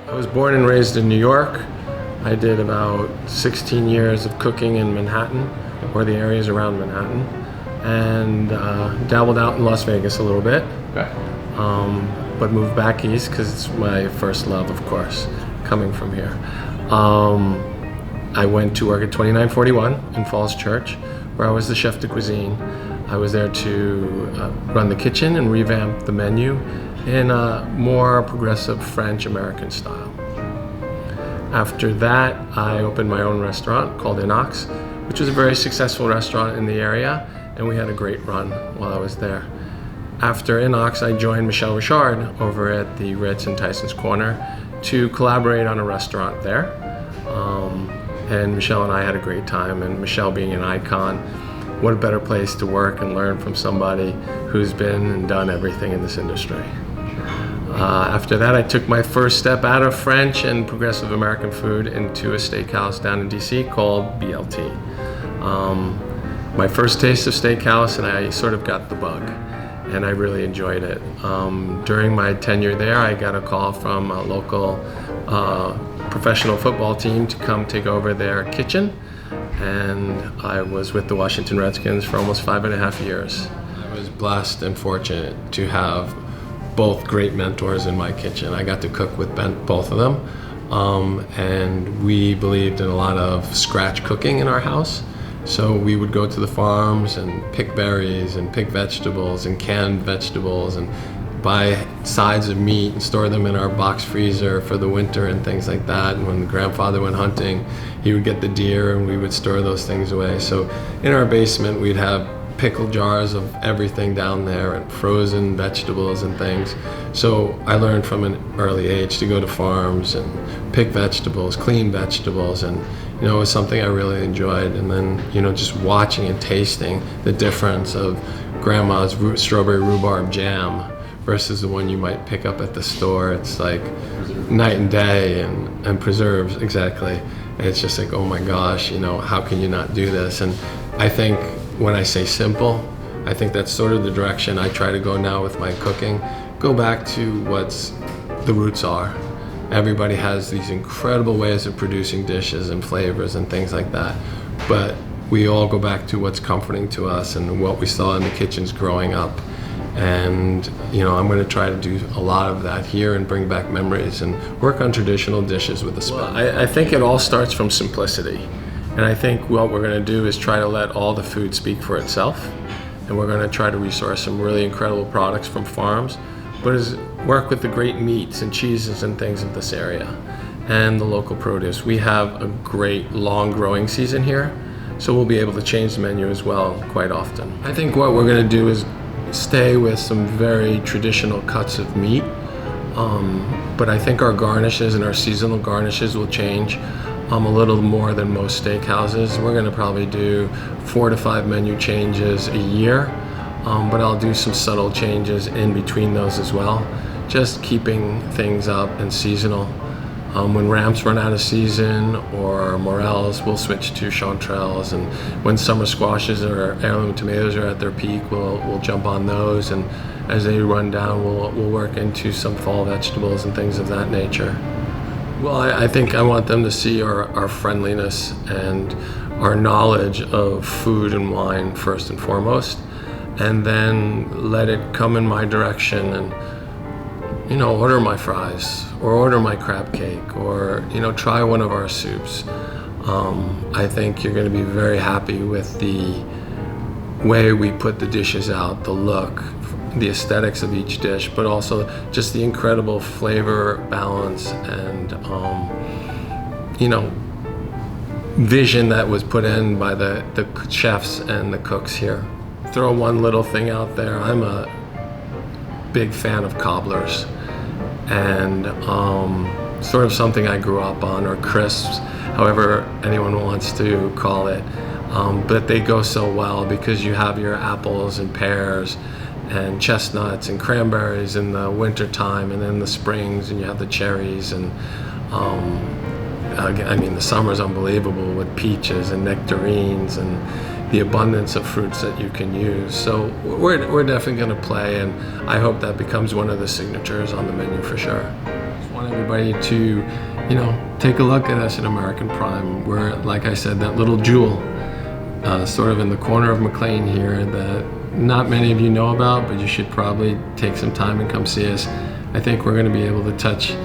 I was born and raised in New York. I did about 16 years of cooking in Manhattan, or the areas around Manhattan, and dabbled out in Las Vegas a little bit. Okay. But moved back east because it's my first love, of course, coming from here. I went to work at 2941 in Falls Church, where I was the chef de cuisine. I was there to run the kitchen and revamp the menu in a more progressive French-American style. After that, I opened my own restaurant called Inox, which was a very successful restaurant in the area, and we had a great run while I was there. After Inox, I joined Michelle Richard over at the Ritz in Tyson's Corner to collaborate on a restaurant there. And Michelle and I had a great time, and Michelle being an icon, what a better place to work and learn from somebody who's been and done everything in this industry. After that, I took my first step out of French and progressive American food into a steakhouse down in DC called BLT. My first taste of steakhouse, and I sort of got the bug, and I really enjoyed it. During my tenure there, I got a call from a local professional football team to come take over their kitchen, and I was with the Washington Redskins for almost 5.5 years. I was blessed and fortunate to have both great mentors in my kitchen. I got to cook with both of them, and we believed in a lot of scratch cooking in our house. So we would go to the farms and pick berries and pick vegetables and canned vegetables and buy sides of meat and store them in our box freezer for the winter and things like that. And when grandfather went hunting, he would get the deer and we would store those things away. So in our basement, we'd have pickle jars of everything down there and frozen vegetables and things. So I learned from an early age to go to farms and pick vegetables, clean vegetables, and it was something I really enjoyed. And then just watching and tasting the difference of grandma's strawberry rhubarb jam versus the one you might pick up at the store. It's like night and day, and preserves, exactly. And it's just like, oh my gosh, how can you not do this? And I think when I say simple, I think that's sort of the direction I try to go now with my cooking. Go back to what's the roots are. Everybody has these incredible ways of producing dishes and flavors and things like that, but we all go back to what's comforting to us and what we saw in the kitchens growing up. And I'm going to try to do a lot of that here and bring back memories and work on traditional dishes with a spoon. Well, I think it all starts from simplicity. And I think what we're going to do is try to let all the food speak for itself. And we're going to try to resource some really incredible products from farms, but work with the great meats and cheeses and things of this area and the local produce. We have a great long growing season here, so we'll be able to change the menu as well quite often. I think what we're going to do is stay with some very traditional cuts of meat, but I think our garnishes and our seasonal garnishes will change a little more than most steakhouses. We're going to probably do 4 to 5 menu changes a year, but I'll do some subtle changes in between those as well, just keeping things up and seasonal. When ramps run out of season or morels, we'll switch to chanterelles, and when summer squashes or heirloom tomatoes are at their peak, we'll jump on those, and as they run down, we'll work into some fall vegetables and things of that nature. Well, I think I want them to see our friendliness and our knowledge of food and wine first and foremost, and then let it come in my direction and order my fries or order my crab cake or try one of our soups. I think you're going to be very happy with the way we put the dishes out, the look, the aesthetics of each dish, but also just the incredible flavor balance and vision that was put in by the chefs and the cooks here. Throw one little thing out there. I'm a big fan of cobblers, and sort of something I grew up on, or crisps, however anyone wants to call it. But they go so well because you have your apples and pears and chestnuts and cranberries in the winter time, and then the springs, and you have the cherries, and the summer's unbelievable with peaches and nectarines, and the abundance of fruits that you can use. So we're definitely going to play, and I hope that becomes one of the signatures on the menu for sure. I just want everybody to, take a look at us at American Prime. We're, like I said, that little jewel, sort of in the corner of McLean here that not many of you know about, but you should probably take some time and come see us. I think we're going to be able to touch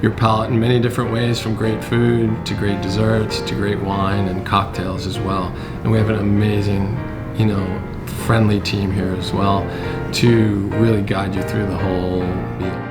your palate in many different ways, from great food to great desserts to great wine and cocktails as well. And we have an amazing, friendly team here as well to really guide you through the whole meal.